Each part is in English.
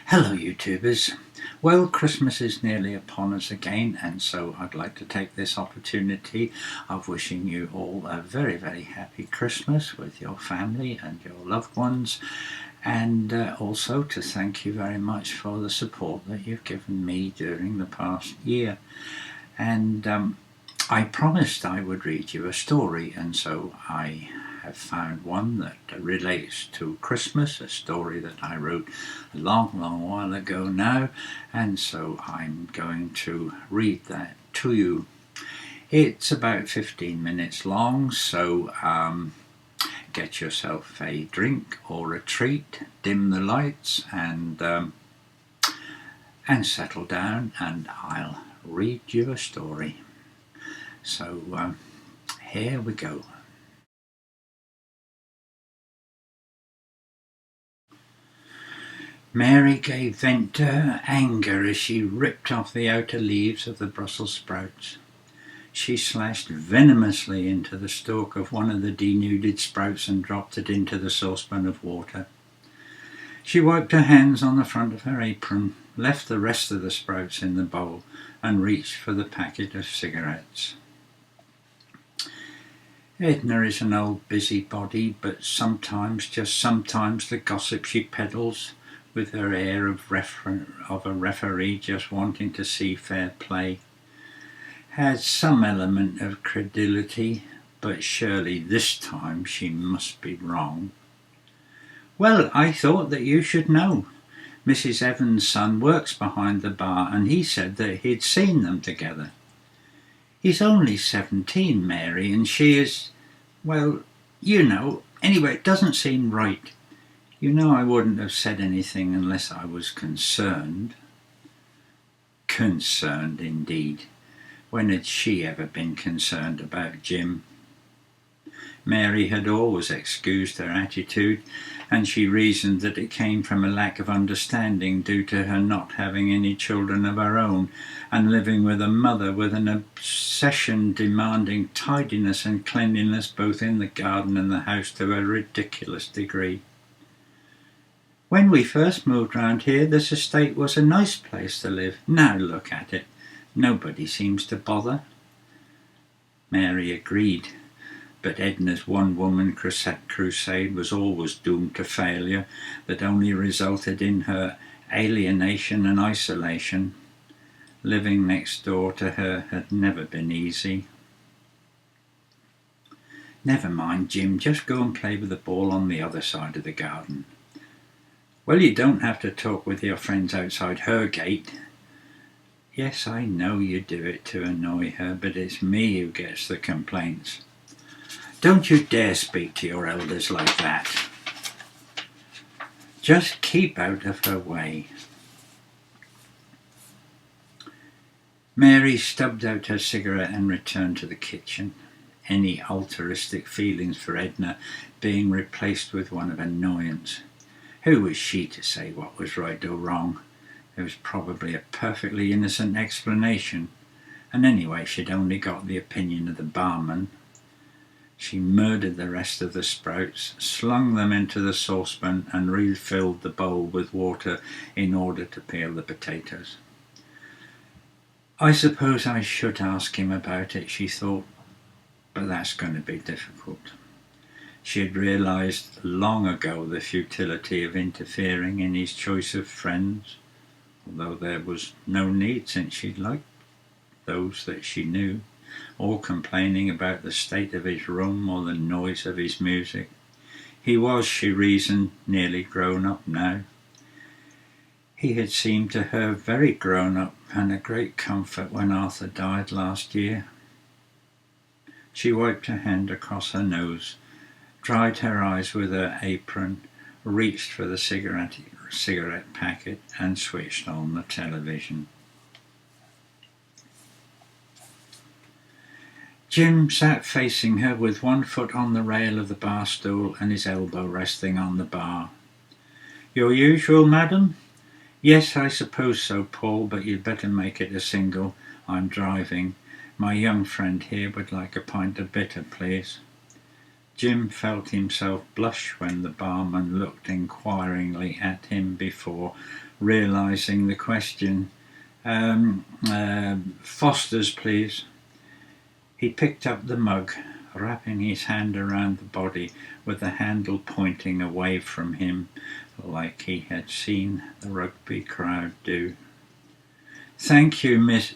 Hello YouTubers. Well, Christmas is nearly upon us again, and so I'd like to take this opportunity of wishing you all a very, very happy Christmas with your family and your loved ones, and also to thank you very much for the support that you've given me during the past year. And I promised I would read you a story, and so I have found one that relates to Christmas, a story that I wrote a long while ago now, and so I'm going to read that to you. It's about 15 minutes long, so get yourself a drink or a treat, dim the lights, and settle down, and I'll read you a story. So here we go. Mary gave vent to her anger as she ripped off the outer leaves of the Brussels sprouts. She slashed venomously into the stalk of one of the denuded sprouts and dropped it into the saucepan of water. She wiped her hands on the front of her apron, left the rest of the sprouts in the bowl, and reached for the packet of cigarettes. Edna is an old busybody, but sometimes, just sometimes, the gossip she peddles, with her air of a referee just wanting to see fair play, has some element of credulity, but surely this time she must be wrong. Well, I thought that you should know. Mrs. Evans' son works behind the bar, and he said that he'd seen them together. He's only 17, Mary, and she is, well, you know, anyway, it doesn't seem right. You know I wouldn't have said anything unless I was concerned. Concerned, indeed. When had she ever been concerned about Jim? Mary had always excused her attitude, and she reasoned that it came from a lack of understanding due to her not having any children of her own and living with a mother with an obsession demanding tidiness and cleanliness both in the garden and the house to a ridiculous degree. When we first moved round here, this estate was a nice place to live. Now look at it. Nobody seems to bother. Mary agreed, but Edna's one-woman crusade was always doomed to failure that only resulted in her alienation and isolation. Living next door to her had never been easy. Never mind, Jim, just go and play with the ball on the other side of the garden. Well, you don't have to talk with your friends outside her gate. Yes, I know you do it to annoy her, but it's me who gets the complaints. Don't you dare speak to your elders like that. Just keep out of her way. Mary stubbed out her cigarette and returned to the kitchen, any altruistic feelings for Edna being replaced with one of annoyance. Who was she to say what was right or wrong? There was probably a perfectly innocent explanation, and anyway she'd only got the opinion of the barman. She murdered the rest of the sprouts, slung them into the saucepan, and refilled the bowl with water in order to peel the potatoes. I suppose I should ask him about it, she thought, but that's going to be difficult. She had realised long ago the futility of interfering in his choice of friends, although there was no need since she liked those that she knew, all complaining about the state of his room or the noise of his music. He was, she reasoned, nearly grown up now. He had seemed to her very grown up and a great comfort when Arthur died last year. She wiped her hand across her nose, dried her eyes with her apron, reached for the cigarette packet and switched on the television. Jim sat facing her with one foot on the rail of the bar stool and his elbow resting on the bar. Your usual, madam? Yes, I suppose so, Paul, but you'd better make it a single. I'm driving. My young friend here would like a pint of bitter, please. Jim felt himself blush when the barman looked inquiringly at him before realising the question. Foster's, please. He picked up the mug, wrapping his hand around the body with the handle pointing away from him, like he had seen the rugby crowd do. Thank you, Miss...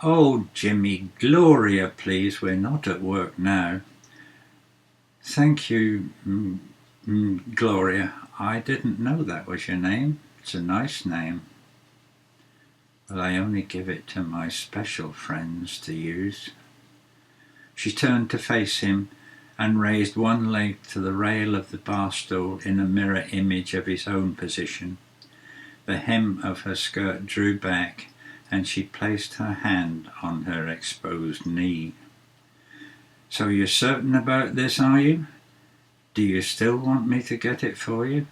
Oh, Jimmy, Gloria, please, we're not at work now. Thank you, Gloria. I didn't know that was your name. It's a nice name. Well, I only give it to my special friends to use. She turned to face him and raised one leg to the rail of the bar stool in a mirror image of his own position. The hem of her skirt drew back and she placed her hand on her exposed knee. So you're certain about this, are you? Do you still want me to get it for you?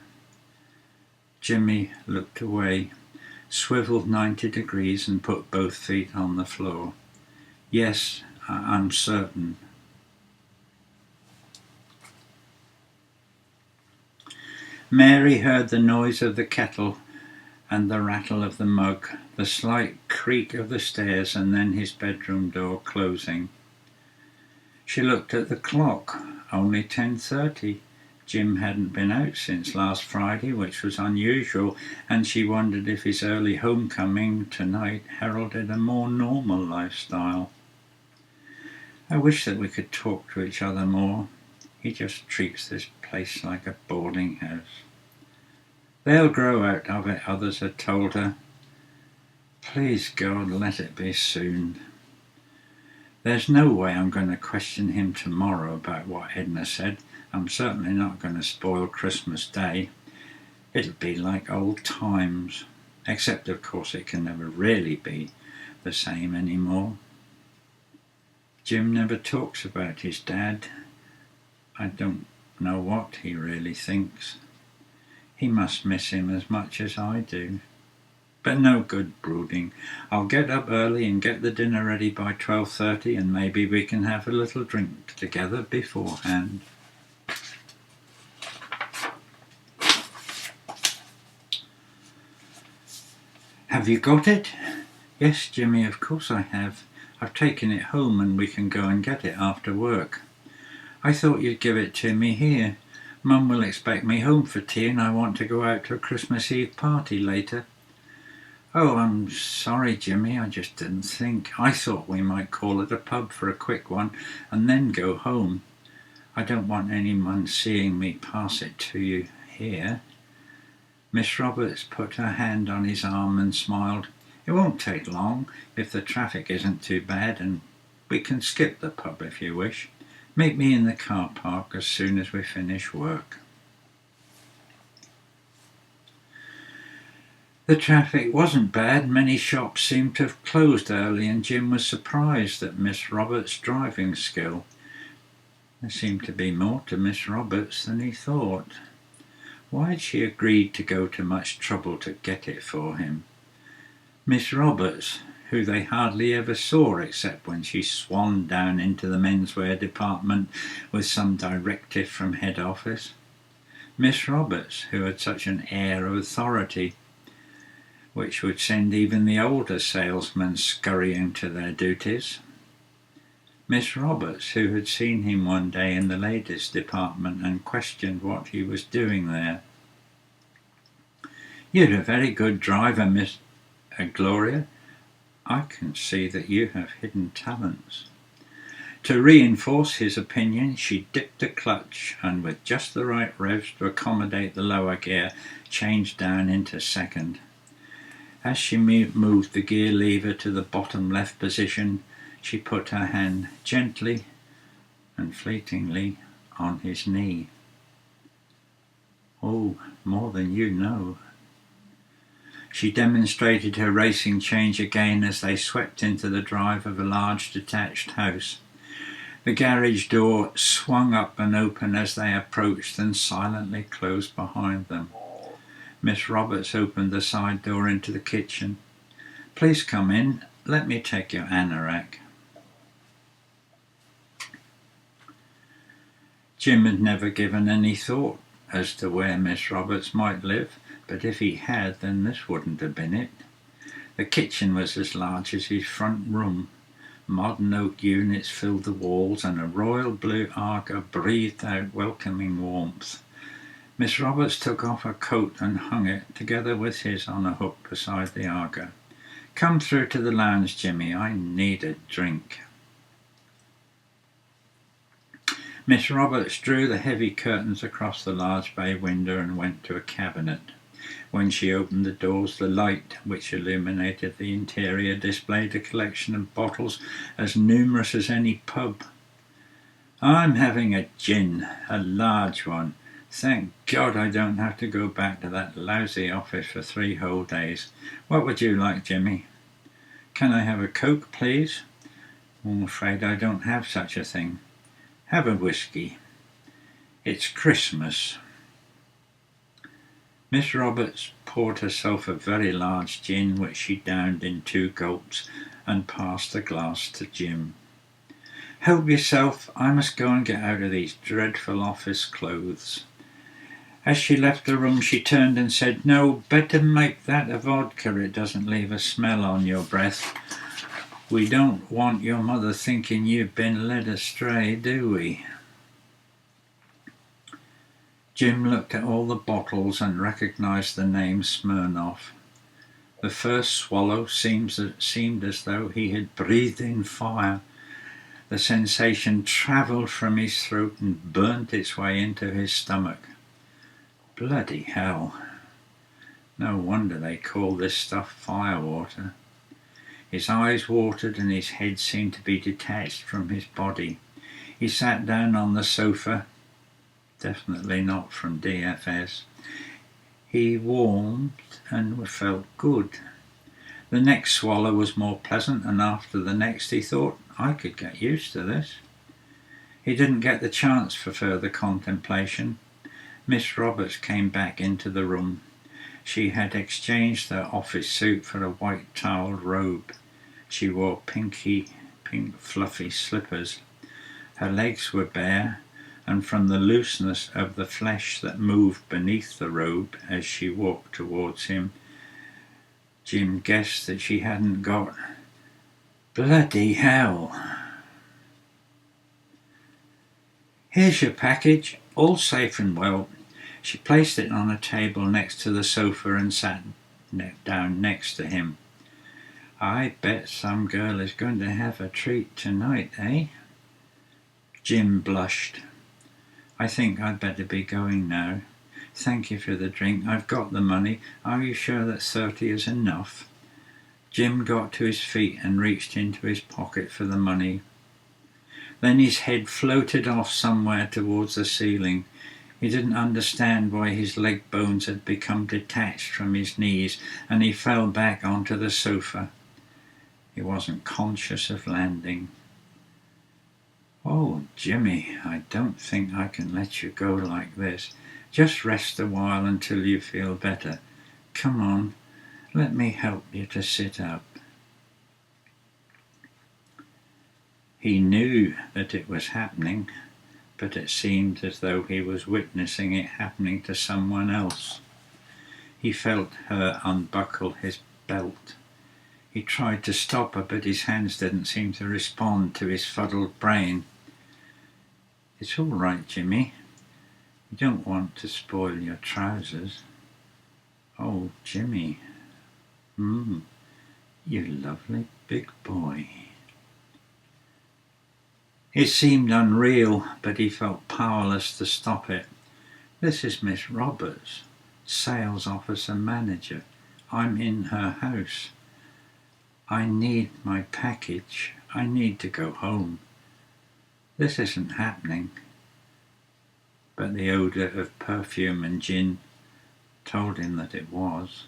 Jimmy looked away, swiveled 90 degrees and put both feet on the floor. Yes, I'm certain. Mary heard the noise of the kettle and the rattle of the mug, the slight creak of the stairs and then his bedroom door closing. She looked at the clock. Only 10:30. Jim hadn't been out since last Friday, which was unusual, and she wondered if his early homecoming tonight heralded a more normal lifestyle. I wish that we could talk to each other more. He just treats this place like a boarding house. They'll grow out of it, others had told her. Please God, let it be soon. There's no way I'm going to question him tomorrow about what Edna said. I'm certainly not going to spoil Christmas Day. It'll be like old times. Except, of course, it can never really be the same anymore. Jim never talks about his dad. I don't know what he really thinks. He must miss him as much as I do. But no good brooding. I'll get up early and get the dinner ready by 12:30 and maybe we can have a little drink together beforehand. Have you got it? Yes, Jimmy, of course I have. I've taken it home and we can go and get it after work. I thought you'd give it to me here. Mum will expect me home for tea and I want to go out to a Christmas Eve party later. Oh, I'm sorry, Jimmy, I just didn't think. I thought we might call at a pub for a quick one and then go home. I don't want anyone seeing me pass it to you here. Miss Roberts put her hand on his arm and smiled. It won't take long if the traffic isn't too bad and we can skip the pub if you wish. Meet me in the car park as soon as we finish work. The traffic wasn't bad. Many shops seemed to have closed early and Jim was surprised at Miss Roberts' driving skill. There seemed to be more to Miss Roberts than he thought. Why had she agreed to go to much trouble to get it for him? Miss Roberts, who they hardly ever saw except when she swanned down into the menswear department with some directive from head office. Miss Roberts, who had such an air of authority, which would send even the older salesmen scurrying to their duties. Miss Roberts, who had seen him one day in the ladies' department and questioned what he was doing there. You're a very good driver, Miss Gloria. I can see that you have hidden talents. To reinforce his opinion, she dipped a clutch and with just the right revs to accommodate the lower gear, changed down into second. As she moved the gear lever to the bottom left position, she put her hand gently and fleetingly on his knee. Oh, more than you know. She demonstrated her racing change again as they swept into the drive of a large detached house. The garage door swung up and open as they approached and silently closed behind them. Miss Roberts opened the side door into the kitchen. Please come in. Let me take your anorak. Jim had never given any thought as to where Miss Roberts might live, but if he had, then this wouldn't have been it. The kitchen was as large as his front room. Modern oak units filled the walls, and a royal blue Arga breathed out welcoming warmth. Miss Roberts took off her coat and hung it, together with his, on a hook beside the Arga. "Come through to the lounge, Jimmy. I need a drink." Miss Roberts drew the heavy curtains across the large bay window and went to a cabinet. When she opened the doors, the light which illuminated the interior displayed a collection of bottles as numerous as any pub. "I'm having a gin, a large one. Thank God I don't have to go back to that lousy office for 3 whole days. What would you like, Jimmy?" "Can I have a Coke, please?" "I'm afraid I don't have such a thing." "Have a whiskey. It's Christmas." Miss Roberts poured herself a very large gin, which she downed in 2 gulps, and passed the glass to Jim. "Help yourself. I must go and get out of these dreadful office clothes." As she left the room, she turned and said, "No, better make that a vodka. It doesn't leave a smell on your breath. We don't want your mother thinking you've been led astray, do we?" Jim looked at all the bottles and recognized the name Smirnoff. The first swallow seemed as though he had breathed in fire. The sensation travelled from his throat and burnt its way into his stomach. Bloody hell! No wonder they call this stuff firewater. His eyes watered and his head seemed to be detached from his body. He sat down on the sofa, definitely not from DFS. He warmed and felt good. The next swallow was more pleasant, and after the next he thought, "I could get used to this." He didn't get the chance for further contemplation. Miss Roberts came back into the room. She had exchanged her office suit for a white toweled robe. She wore pink fluffy slippers. Her legs were bare, and from the looseness of the flesh that moved beneath the robe as she walked towards him, Jim guessed that she hadn't got... Bloody hell! "Here's your package, all safe and well." She placed it on a table next to the sofa and sat down next to him. "I bet some girl is going to have a treat tonight, eh?" Jim blushed. "I think I'd better be going now. Thank you for the drink. I've got the money. Are you sure that 30 is enough?" Jim got to his feet and reached into his pocket for the money. Then his head floated off somewhere towards the ceiling. He didn't understand why his leg bones had become detached from his knees, and he fell back onto the sofa. He wasn't conscious of landing. "Oh, Jimmy, I don't think I can let you go like this. Just rest a while until you feel better. Come on, let me help you to sit up." He knew that it was happening, but it seemed as though he was witnessing it happening to someone else. He felt her unbuckle his belt. He tried to stop her, but his hands didn't seem to respond to his fuddled brain. "It's all right, Jimmy. You don't want to spoil your trousers." "Oh, Jimmy. You lovely big boy." It seemed unreal, but he felt powerless to stop it. "This is Miss Roberts, sales officer manager. I'm in her house. I need my package. I need to go home. This isn't happening." But the odour of perfume and gin told him that it was.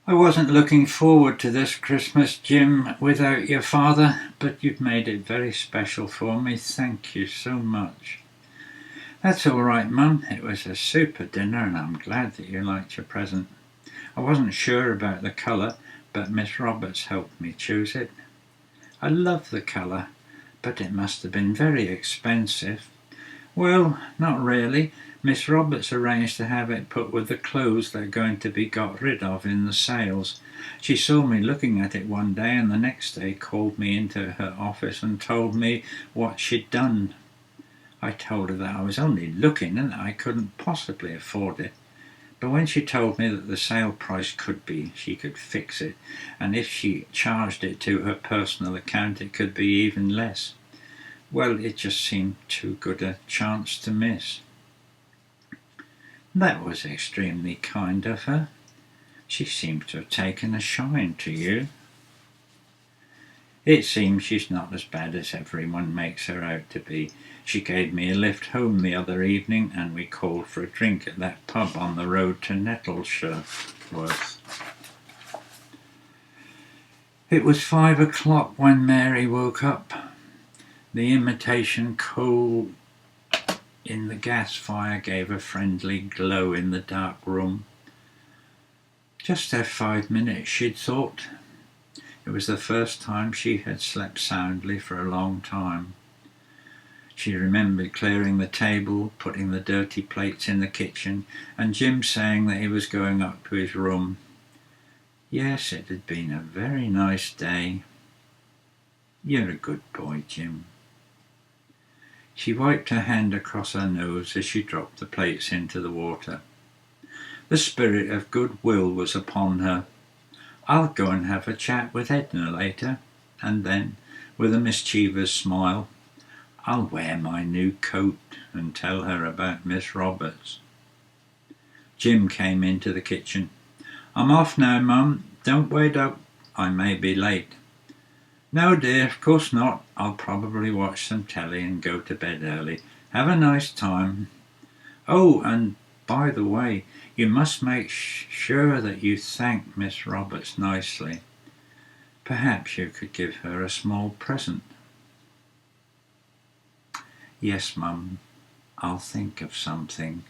"I wasn't looking forward to this Christmas, Jim, without your father, but you've made it very special for me. Thank you so much." "That's all right, Mum. It was a super dinner and I'm glad that you liked your present. I wasn't sure about the colour, but Miss Roberts helped me choose it. I love the colour, but it must have been very expensive. Well, not really. Miss Roberts arranged to have it put with the clothes that are going to be got rid of in the sales. She saw me looking at it one day, and the next day called me into her office and told me what she'd done. I told her that I was only looking and that I couldn't possibly afford it. But when she told me that the sale price could be, she could fix it, and if she charged it to her personal account it could be even less. Well, it just seemed too good a chance to miss. That was extremely kind of her. She seems to have taken a shine to you. It seems she's not as bad as everyone makes her out to be. She gave me a lift home the other evening, and we called for a drink at that pub on the road to Nettleshirworth. It was 5 o'clock when Mary woke up. The imitation coal in the gas fire gave a friendly glow in the dark room. Just that 5 minutes, she'd thought. It was the first time she had slept soundly for a long time. She remembered clearing the table, putting the dirty plates in the kitchen, and Jim saying that he was going up to his room. Yes, it had been a very nice day. You're a good boy, Jim. She wiped her hand across her nose as she dropped the plates into the water. The spirit of goodwill was upon her. I'll go and have a chat with Edna later, and then, with a mischievous smile, I'll wear my new coat and tell her about Miss Roberts. Jim came into the kitchen. I'm off now, Mum. Don't wait up. I may be late. No, dear, of course not. I'll probably watch some telly and go to bed early. Have a nice time. Oh, and by the way, you must make sure that you thank Miss Roberts nicely. Perhaps you could give her a small present. Yes, Mum, I'll think of something.